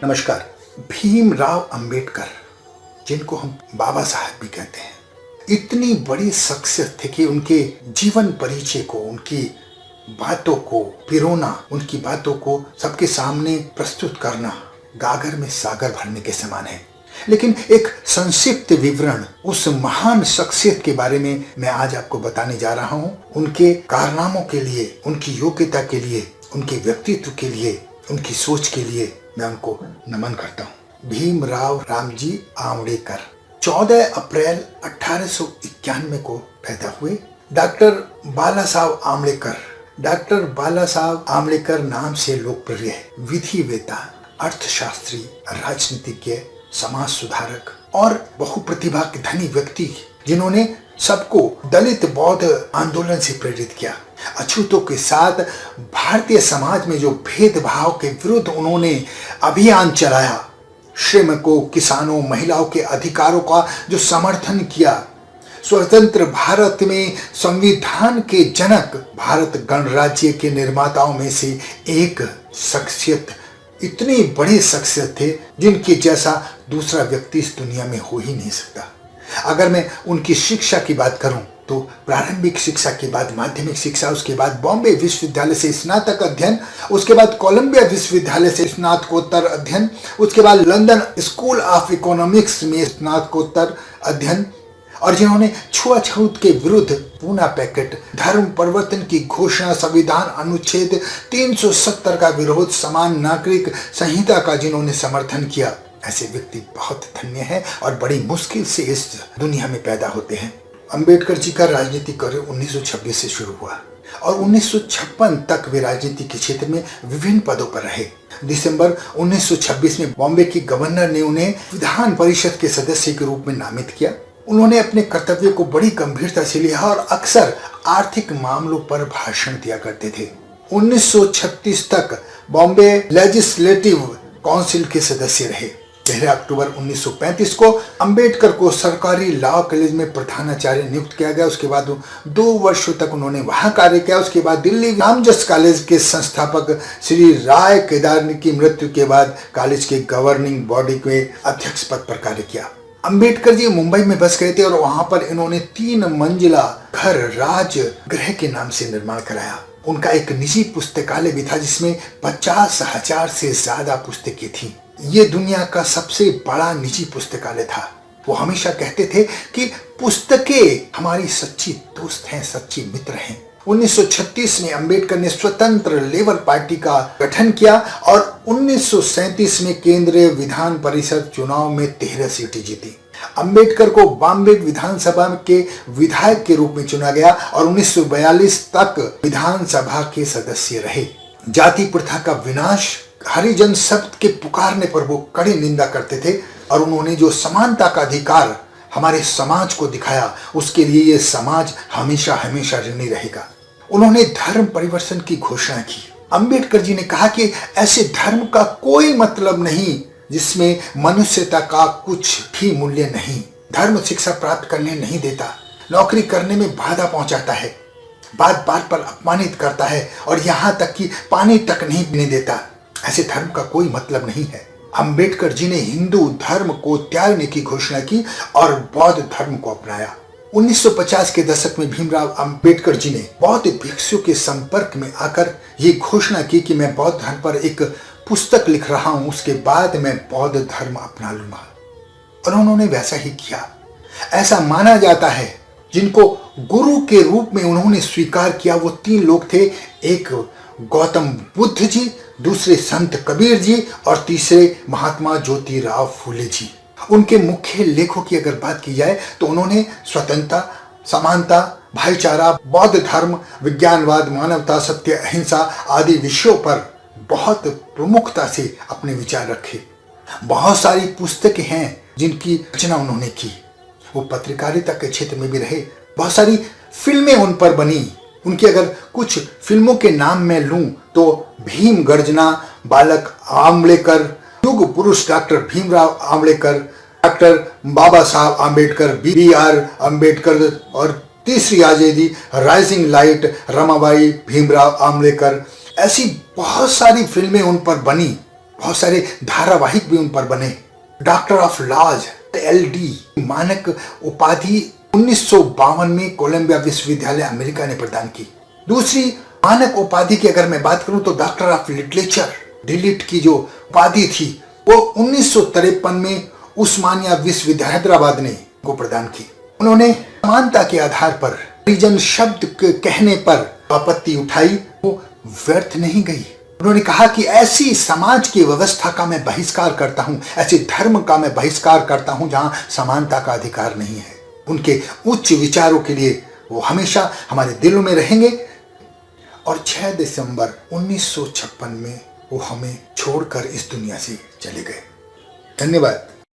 नमस्कार। भीमराव अंबेडकर, जिनको हम बाबा साहब भी कहते हैं, इतनी बड़ी शख्सियत थे कि उनके जीवन परिचय को, उनकी बातों को पिरोना, उनकी बातों को सबके सामने प्रस्तुत करना गागर में सागर भरने के समान है। लेकिन एक संक्षिप्त विवरण उस महान शख्सियत के बारे में मैं आज आपको बताने जा रहा हूं। उनके कारनामों के लिए, उनकी योग्यता के लिए, उनके व्यक्तित्व के लिए, उनकी सोच के लिए मैं उनको नमन करता हूं। भीमराव रामजी आमड़ेकर 14 अप्रैल 1891 को पैदा हुए। डॉक्टर बाला साहब आमड़ेकर नाम से लोकप्रिय है। विधिवेता, अर्थशास्त्री, राजनीतिज्ञ, समाज सुधारक और बहुप्रतिभा के धनी व्यक्ति, जिन्होंने सबको दलित बौद्ध आंदोलन से प्रेरित किया। अछूतों के साथ भारतीय समाज में जो भेदभाव के विरुद्ध उन्होंने अभियान चलाया, श्रमिकों, किसानों, महिलाओं के अधिकारों का जो समर्थन किया, स्वतंत्र भारत में संविधान के जनक, भारत गणराज्य के निर्माताओं में से एक शख्सियत, इतनी बड़ी शख्सियत थे जिनके जैसा दूसरा व्यक्ति इस दुनिया में हो ही नहीं सकता। अगर मैं उनकी शिक्षा की बात करूं तो प्रारंभिक शिक्षा के बाद माध्यमिक शिक्षा, उसके बाद बॉम्बे विश्वविद्यालय से स्नातक अध्ययन, उसके बाद कोलंबिया विश्वविद्यालय से स्नातकोत्तर अध्ययन, उसके बाद लंदन स्कूल ऑफ इकोनॉमिक्स में स्नातकोत्तर अध्ययन, और जिन्होंने छुआछूत के विरुद्ध पूना पैकेट, धर्म परिवर्तन की घोषणा, संविधान अनुच्छेद 370 का विरोध, समान नागरिक संहिता का जिन्होंने समर्थन किया, ऐसे व्यक्ति बहुत धन्य हैं और बड़ी मुश्किल से इस दुनिया में पैदा होते हैं। अंबेडकर जी का राजनीतिक करियर 1926 से शुरू हुआ और 1956 तक वे राजनीति के क्षेत्र में विभिन्न पदों पर रहे। दिसंबर 1926 में बॉम्बे की गवर्नर ने उन्हें विधान परिषद के सदस्य के रूप में नामित किया। उन्होंने अपने कर्तव्य को बड़ी गंभीरता से लिया और अक्सर आर्थिक मामलों पर भाषण दिया करते थे। 1936 तक बॉम्बे लेजिस्लेटिव काउंसिल के सदस्य रहे। 1 अक्टूबर 1935 को अंबेडकर को सरकारी लॉ कॉलेज में प्रधानाचार्य नियुक्त किया गया। उसके बाद 2 वर्षों तक उन्होंने वहां कार्य किया। उसके बाद दिल्ली रामजस कॉलेज के संस्थापक श्री राय केदारनी की मृत्यु के बाद कॉलेज के गवर्निंग बॉडी के अध्यक्ष पद पर कार्य किया। अंबेडकर जी मुंबई में बस गए थे और वहां पर इन्होंने 3 मंजिला घर राजगृह के नाम से निर्माण कराया। उनका एक निजी पुस्तकालय भी था जिसमें 50,000 से ज्यादा पुस्तकें थी। ये दुनिया का सबसे बड़ा निजी पुस्तकालय था। वो हमेशा कहते थे कि पुस्तकें हमारी सच्ची दोस्त हैं, सच्ची मित्र हैं। 1936 में अंबेडकर ने स्वतंत्र लेबर पार्टी का गठन किया और 1937 में केंद्रीय विधान परिषद चुनाव में 13 सीटें जीती। अंबेडकर को बॉम्बे विधानसभा के विधायक के रूप में चुना गया और 1942 तक विधानसभा के सदस्य रहे। जाति प्रथा का विनाश, हरिजन शब्द के पुकारने पर वो कड़ी निंदा करते थे और उन्होंने जो समानता का अधिकार हमारे समाज को दिखाया, उसके लिए ये समाज हमेशा हमेशा ऋणी रहेगा। उन्होंने धर्म परिवर्तन की घोषणा की। अंबेडकर जी ने कहा कि ऐसे धर्म का कोई मतलब नहीं जिसमें मनुष्यता का कुछ भी मूल्य नहीं। धर्म शिक्षा प्राप्त करने नहीं देता, नौकरी करने में बाधा पहुंचाता है, बात बात पर अपमानित करता है और यहाँ तक कि पानी तक नहीं पीने देता। ऐसे धर्म का कोई मतलब नहीं है। अंबेडकर जी ने हिंदू धर्म को त्यागने की घोषणा की और बौद्ध धर्म को अपनाया। 1950 के दशक में भीमराव अंबेडकर जी ने बौद्ध भिक्षुओं के संपर्क में आकर ये घोषणा की कि मैं बौद्ध धर्म पर एक पुस्तक लिख रहा हूं, उसके बाद मैं बौद्ध धर्म अपना लूंगा। और उन्होंने वैसा ही किया। ऐसा माना जाता है जिनको गुरु के रूप में उन्होंने स्वीकार किया, वो 3 लोग थे। एक गौतम बुद्ध जी, दूसरे संत कबीर जी और तीसरे महात्मा ज्योतिराव फूले जी। उनके मुख्य लेखों की अगर बात की जाए तो उन्होंने स्वतंत्रता, समानता, भाईचारा, बौद्ध धर्म, विज्ञानवाद, मानवता, सत्य, अहिंसा आदि विषयों पर बहुत प्रमुखता से अपने विचार रखे। बहुत सारी पुस्तकें हैं जिनकी रचना उन्होंने की। वो पत्रकारिता के क्षेत्र में भी रहे। बहुत सारी फिल्में उन पर बनी। उनकी अगर कुछ फिल्मों के नाम मैं लूं तो भीम गर्जना, बालक आंबेडकर, युग पुरुष डॉक्टर भीमराव आंबेडकर, डॉक्टर बाबा साहब आंबेडकर, BR आंबेडकर और तीसरी आजादी, राइजिंग लाइट, रमाबाई, भीमराव आंबेडकर, ऐसी बहुत सारी फिल्में उन पर बनी। बहुत सारे धारावाहिक भी उन पर बने। डॉक्टर ऑफ लॉज LD मानक उपाधि 1952 में कोलंबिया विश्वविद्यालय अमेरिका ने प्रदान की। दूसरी मानक उपाधि की अगर मैं बात करूं तो डॉक्टर ऑफ लिटरेचर डिलीट की जो उपाधि थी वो 1953 में उस्मानिया विश्वविद्यालय हैदराबाद ने को प्रदान की। उन्होंने समानता के आधार पर परिजन शब्द के कहने पर आपत्ति उठाई, वो व्यर्थ नहीं गई। उन्होंने कहा कि ऐसी समाज की व्यवस्था का मैं बहिष्कार करता हूं, ऐसे धर्म का मैं बहिष्कार करता हूं जहां समानता का अधिकार नहीं है। उनके उच्च विचारों के लिए वो हमेशा हमारे दिलों में रहेंगे। और 6 दिसंबर 1956 में वो हमें छोड़कर इस दुनिया से चले गए। धन्यवाद।